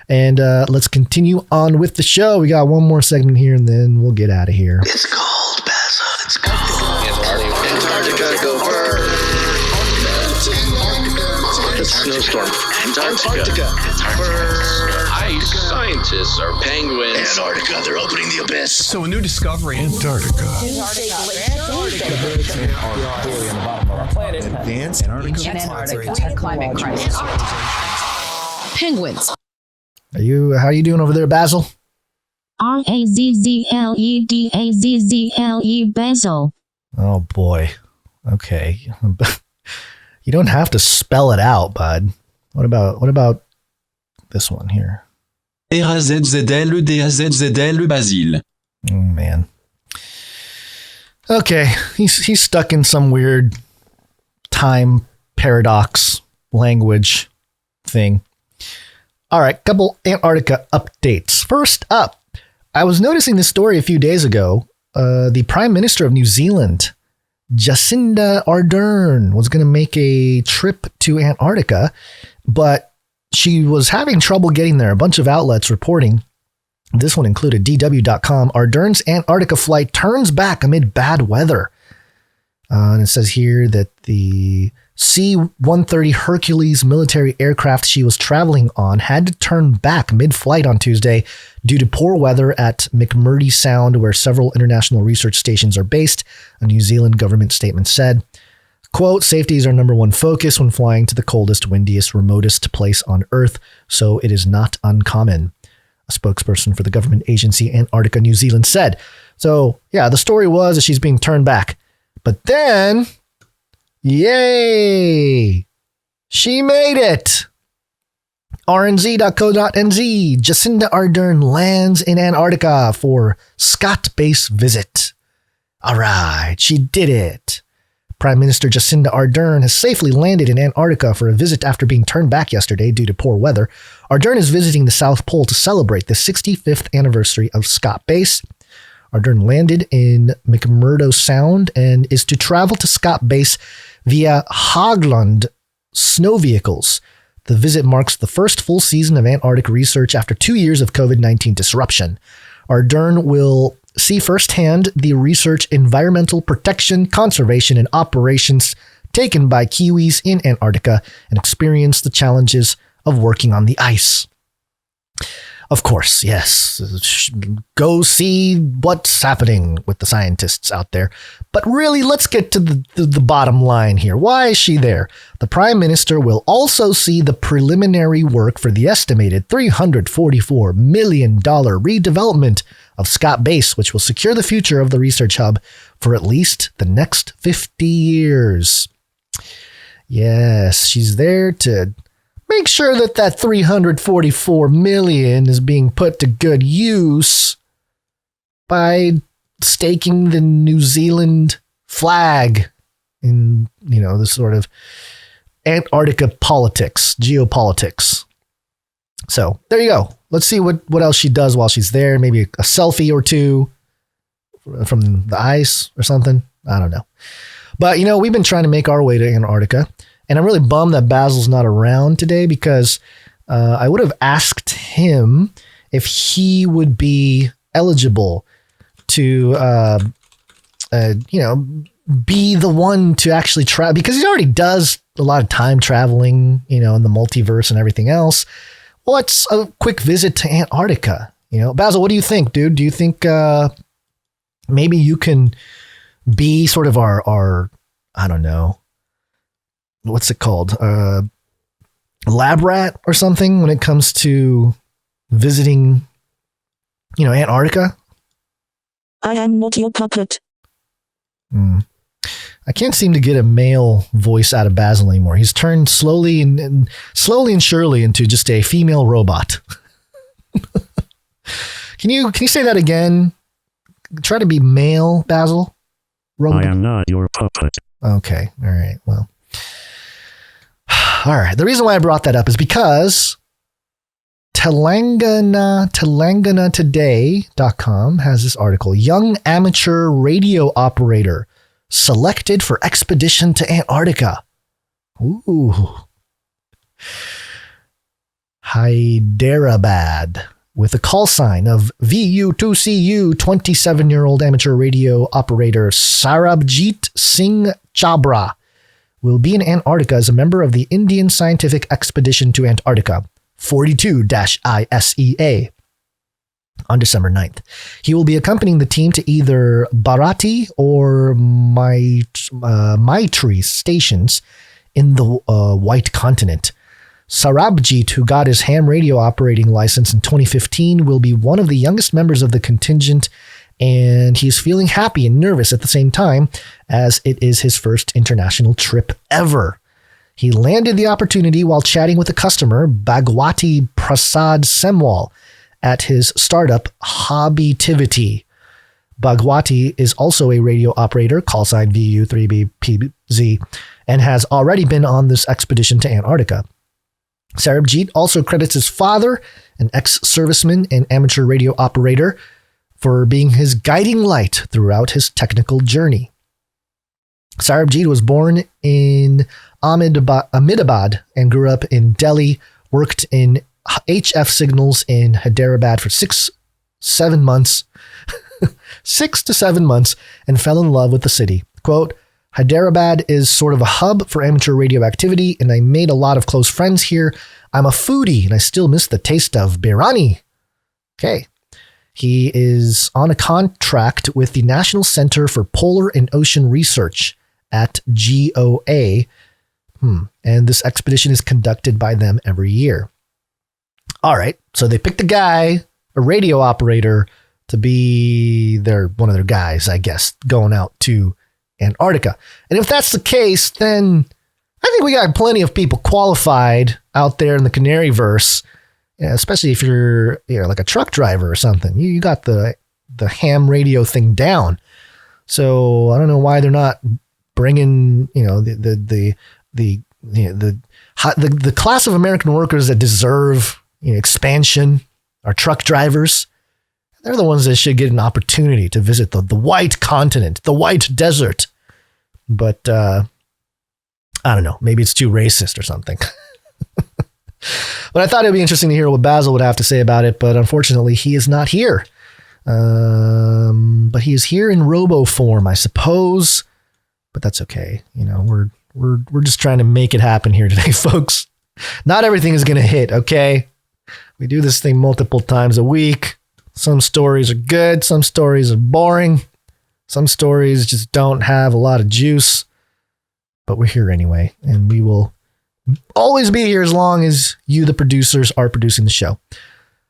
And let's continue on with the show. We got one more segment here, and then we'll get out of here. It's cold, Basil. It's cold. Antarctica, go first. It's a snowstorm. Antarctica. Ice. Scientists are penguins. Antarctica, they're opening the abyss. So a new discovery. Antarctica. Advanced Antarctica. Climate crisis. Penguins. How are you doing over there, Basil? RAZZLEDAZZLE Basil. Oh boy. Okay. You don't have to spell it out, bud. What about this one here? RAZZLEDAZZLE Basil. Oh man. Okay, he's stuck in some weird time paradox language thing. All right, couple Antarctica updates. First up, I was noticing this story a few days ago. The Prime Minister of New Zealand, Jacinda Ardern, was going to make a trip to Antarctica, but she was having trouble getting there. A bunch of outlets reporting, this one included DW.com, Ardern's Antarctica flight turns back amid bad weather. And it says here that the C-130 Hercules military aircraft she was traveling on had to turn back mid-flight on Tuesday due to poor weather at McMurdo Sound, where several international research stations are based, a New Zealand government statement said. Quote, safety is our number one focus when flying to the coldest, windiest, remotest place on Earth, so it is not uncommon, a spokesperson for the government agency Antarctica New Zealand said. So, yeah, the story was that she's being turned back. But then, yay, she made it. rnz.co.nz, Jacinda Ardern lands in Antarctica for Scott Base visit. All right, she did it. Prime Minister Jacinda Ardern has safely landed in Antarctica for a visit after being turned back yesterday due to poor weather. Ardern is visiting the South Pole to celebrate the 65th anniversary of Scott Base. Ardern landed in McMurdo Sound and is to travel to Scott Base via Haglund snow vehicles. The visit marks the first full season of Antarctic research after 2 years of COVID-19 disruption. Ardern will see firsthand the research, environmental protection, conservation, and operations taken by Kiwis in Antarctica and experience the challenges of working on the ice. Of course, yes. Go see what's happening with the scientists out there. But really, let's get to the bottom line here. Why is she there? The Prime Minister will also see the preliminary work for the estimated $344 million redevelopment of Scott Base, which will secure the future of the research hub for at least the next 50 years. Yes, she's there to make sure that $344 million is being put to good use by staking the New Zealand flag in, this sort of Antarctica politics, geopolitics. So there you go. Let's see what else she does while she's there. Maybe a selfie or two from the ice or something. I don't know. But, we've been trying to make our way to Antarctica. And I'm really bummed that Basil's not around today because I would have asked him if he would be eligible to, be the one to actually travel, because he already does a lot of time traveling, in the multiverse and everything else. What's a quick visit to Antarctica? Basil, what do you think, dude? Do you think maybe you can be sort of our I don't know, what's it called? Lab rat or something when it comes to visiting, Antarctica? I am not your puppet. I can't seem to get a male voice out of Basil anymore. He's turned slowly and surely into just a female robot. Can you say that again? Try to be male, Basil. Robot. I am not your puppet. Okay. All right. Well. All right. The reason why I brought that up is because Telanganatoday.com has this article. Young amateur radio operator selected for expedition to Antarctica. Ooh. Hyderabad with a call sign of VU2CU 27-year-old amateur radio operator Sarabjit Singh Chabra will be in Antarctica as a member of the Indian Scientific Expedition to Antarctica, 42-ISEA, on December 9th. He will be accompanying the team to either Bharati or Maitri stations in the White Continent. Sarabjit, who got his ham radio operating license in 2015, will be one of the youngest members of the contingent, and he's feeling happy and nervous at the same time, as it is his first international trip ever. He landed the opportunity while chatting with a customer, Bhagwati Prasad Semwal, at his startup Hobbitivity. Bhagwati is also a radio operator, call sign VU3BPZ, and has already been on this expedition to Antarctica. Sarabjit also credits his father, an ex-serviceman and amateur radio operator, for being his guiding light throughout his technical journey. Sarabjit was born in Ahmedabad and grew up in Delhi, worked in HF signals in Hyderabad for 6 to 7 months, and fell in love with the city. Quote, Hyderabad is sort of a hub for amateur radio activity, and I made a lot of close friends here. I'm a foodie, and I still miss the taste of biryani. Okay. He is on a contract with the National Center for Polar and Ocean Research at GOA, and this expedition is conducted by them every year. All right, so they picked a guy, a radio operator, to be one of their guys, I guess, going out to Antarctica. And if that's the case, then I think we got plenty of people qualified out there in the Canaryverse, especially if you're like a truck driver or something. You got the ham radio thing down. So I don't know why they're not bringing the class of American workers that deserve expansion are truck drivers. They're the ones that should get an opportunity to visit the White Continent, the White Desert. But I don't know. Maybe it's too racist or something. But I thought it'd be interesting to hear what Basil would have to say about it. But unfortunately, he is not here. But he is here in robo form, I suppose. But that's okay. We're just trying to make it happen here today, folks. Not everything is going to hit. Okay. We do this thing multiple times a week. Some stories are good. Some stories are boring. Some stories just don't have a lot of juice. But we're here anyway. And we will always be here as long as you, the producers, are producing the show.